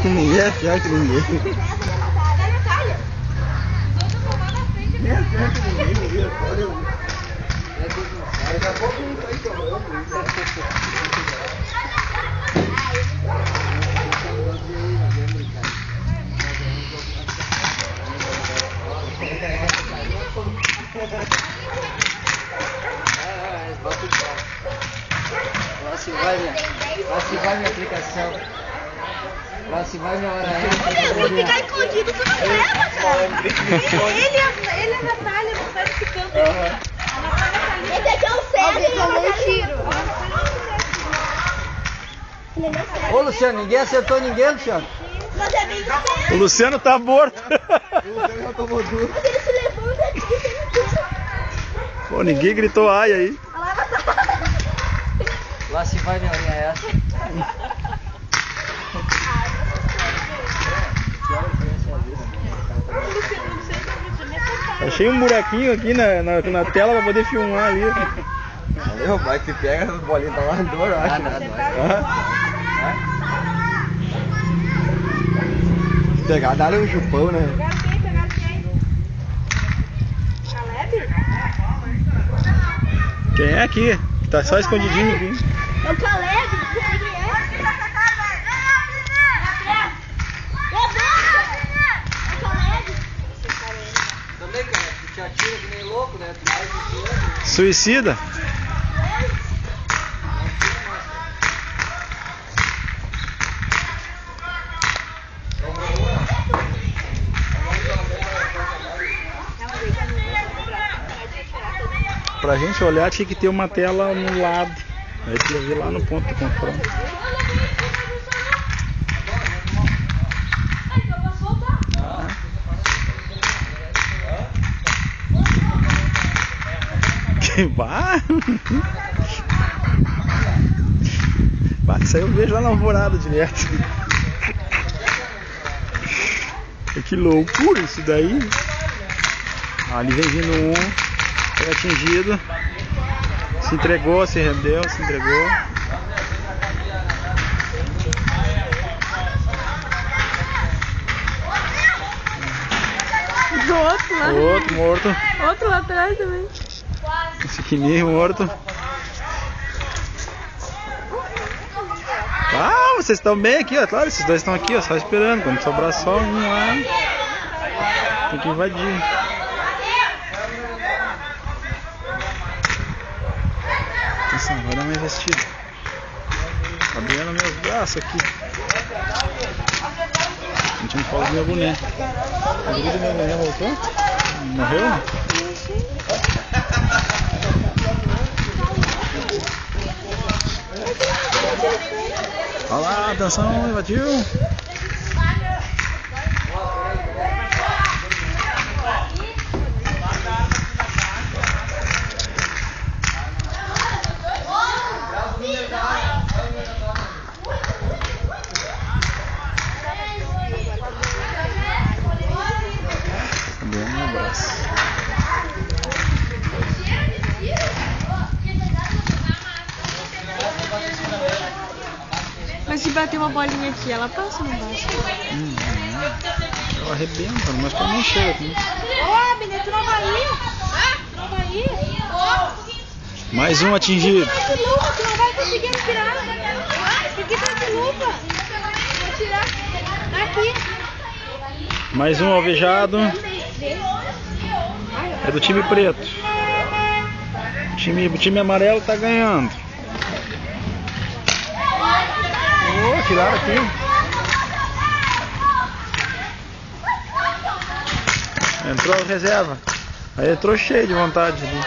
Ninguém é pior que ninguém. Nem é pior que ninguém. Daqui a pouco não tá estourando. Lá se vai minha aplicação. Lá se vai minha hora extra. Se ficar escondido, tu não leva, cara. Ele e a Natália não saem desse campo. A Natália tá ali. Esse aqui é o César e eu tiro. Ô Luciano, ninguém acertou ninguém, Luciano. Mas é bem sério. O Luciano tá morto. O Luciano já tomou duro. Mas ele se levanta aqui e ele tira. Pô, ninguém gritou ai aí. Lá se vai minha linha essa. Achei um buraquinho aqui na tela pra poder filmar ali. Meu pai, que pega as bolinhas tá lá no dor, eu acho. Pegar, dá-lhe um chupão, né? Pegaram quem? Caleb? Quem é aqui? Tá só escondidinho aqui. É o Caleb, quem é? Também, cara, tu te atira que nem louco, né? Suicida? Pra gente olhar tinha que ter uma tela no lado. Aí você ia ver lá no ponto de confronto. Que vá! Isso aí eu vejo lá na alvorada direto. Que loucura isso daí! Ali vem vindo um. Foi atingido, se entregou, se rendeu, se entregou. Do outro lá. O outro morto. Outro lá atrás também. Esse quininho morto. Ah, vocês estão bem aqui, ó. Claro, esses dois estão aqui, ó, só esperando. Quando sobrar só um lá, tem que invadir. Vai dar uma investida. Tá doendo meus braços aqui. A gente não fala do meu boné. A vida do meu boné voltou? Morreu? Olha lá, atenção, invadiu. Um abraço. Mas se bater uma bolinha aqui, ela passa ou não passa? Ela arrebenta, mas pra não chega aqui. Ô, menino, tu não vai ir? Não vai ir? Mais um atingido. Tá de luva, tu não vai conseguir tirar. Aqui tá de luva. Vou tirar. Aqui. Mais um alvejado. É do time preto. O time amarelo tá ganhando. Oh, tiraram aqui. Entrou reserva. Aí entrou cheio de vontade ali.